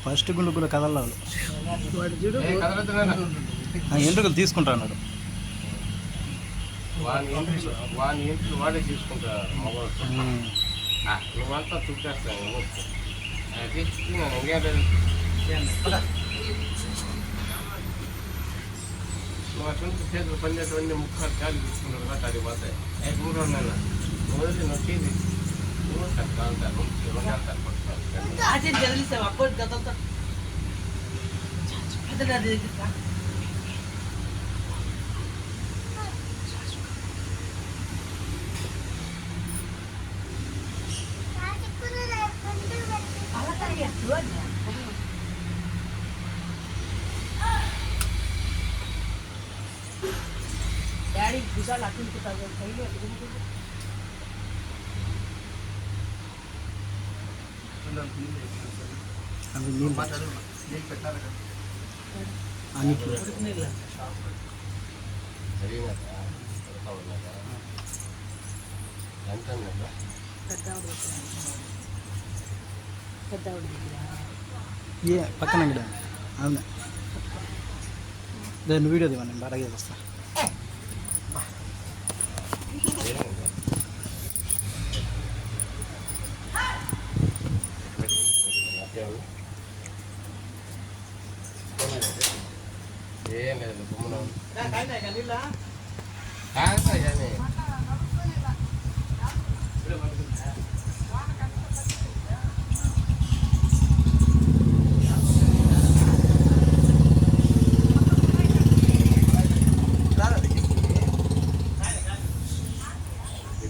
First గుండుగుల కదలాలు ఎంట్రుకలు తీసుకుంటా అన్నాడు. వాడే తీసుకుంటారు నువ్వంతా చుట్టేస్తాను నువ్వు అటువంటి చేతులు పనిచేటువంటి ముక్కలు కాలు తీసుకుంటారు కాబట్టి అది పోతాయి 3 నెలలు రోజు నొక్కింది అంటారు డాడీ భుజాలు అట్టుంటారు కైలు పక్కన అవునా దాన్ని వీడియో దివ్వండి బాగా వస్తా. ఏం లేదు గుమ్మను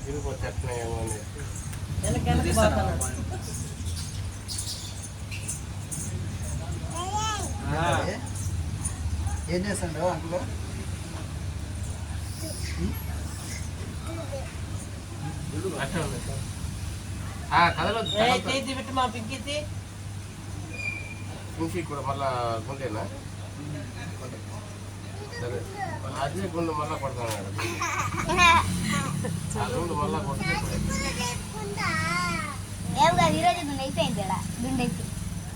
తిరిగిపోతేమో ఏం చేస్తాడు అందులో పెట్టి మా పింకి కూడా మళ్ళా గుండేనా సరే అదే గుండు మళ్ళా కొడతాను గుండు మళ్ళా కొడుతుంది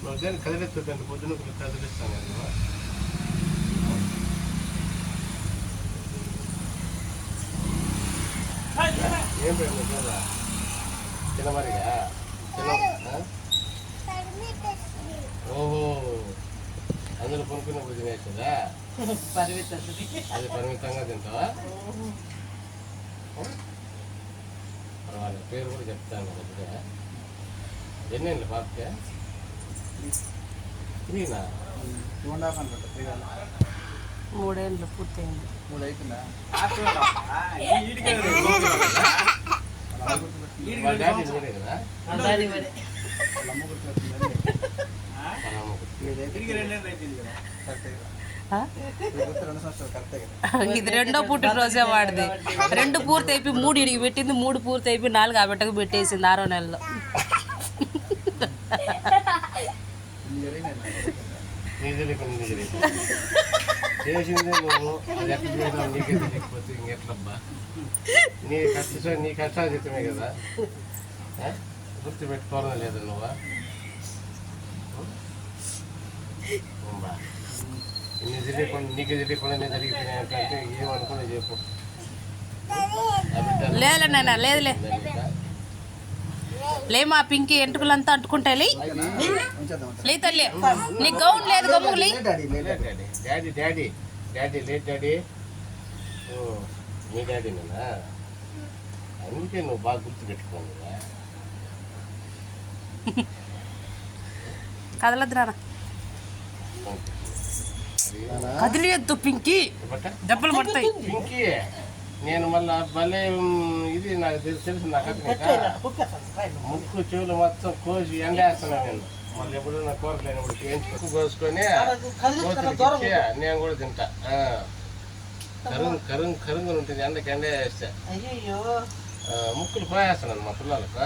నువ్వు దేని కదిలిస్తుందండి పొద్దున కదిలిస్తాను నేను ఏం పేరు చిన్నమరిగా ఓహో అందులో కొనుక్కున్నప్పుడు తినేస్తుందా అది పరిమితంగా తింటావా పర్వాలేదు పేరు కూడా చెప్తాను కొద్దిగా ఎన్నేళ్ళు పాపకే 3నా 2.5 అనుకుంటా 3 ఏళ్ళు పూర్తయింది 3 అవుతుందా ఇది 2వ పుట్టినరోజే వాడిది 2 పూర్తి అయిపోయి 3 ఇడికి పెట్టింది 3 పూర్తి అయిపోయి 4 ఆ బిడ్డకు పెట్టేసింది 6వ నెలలో. చేసిందే నువ్వు అది ఎట్లా చేయడం నీకే తెలియకపోతే ఇంకెట్లబ్బా నీ కష్టాలు చిత్తమే కదా గుర్తుపెట్టుకోవడం లేదు నువ్వా ఇన్ని తెలియకుండా నీకు తెలియకుండా నేను జరిగిపోయినాయంటే ఏమనుకున్నా చెప్పు లేదన్నా లేదులే లే మా పింకి ఎంటుకలంతా అంటుకుంటాయి లే తల్లి నీ గౌన్ లేదు గమ్ములే డాడీ డాడీ డాడీ లేదు డాడీ మీ డాడీ నేనా అందుకే నువ్వు బాగా గుర్తుపెట్టుకోండి కదలద్దు నాన్న కదిలియద్దు పింకి దెబ్బలు పడతాయి పింకి నేను మళ్ళీ ఇది నాకు తెలుసు నాకు ముక్కు చెవులు మొత్తం కోసి ఎండేస్తున్నా నేను మళ్ళీ ఎప్పుడు నా కోరలేనప్పుడు ఎంచుకు కోసుకొని నేను కూడా తింటా కరుంగు ఉంటుంది ఎండకి ఎండ వేస్తే ముక్కులు పోయేస్తున్నాను మా పిల్లలకు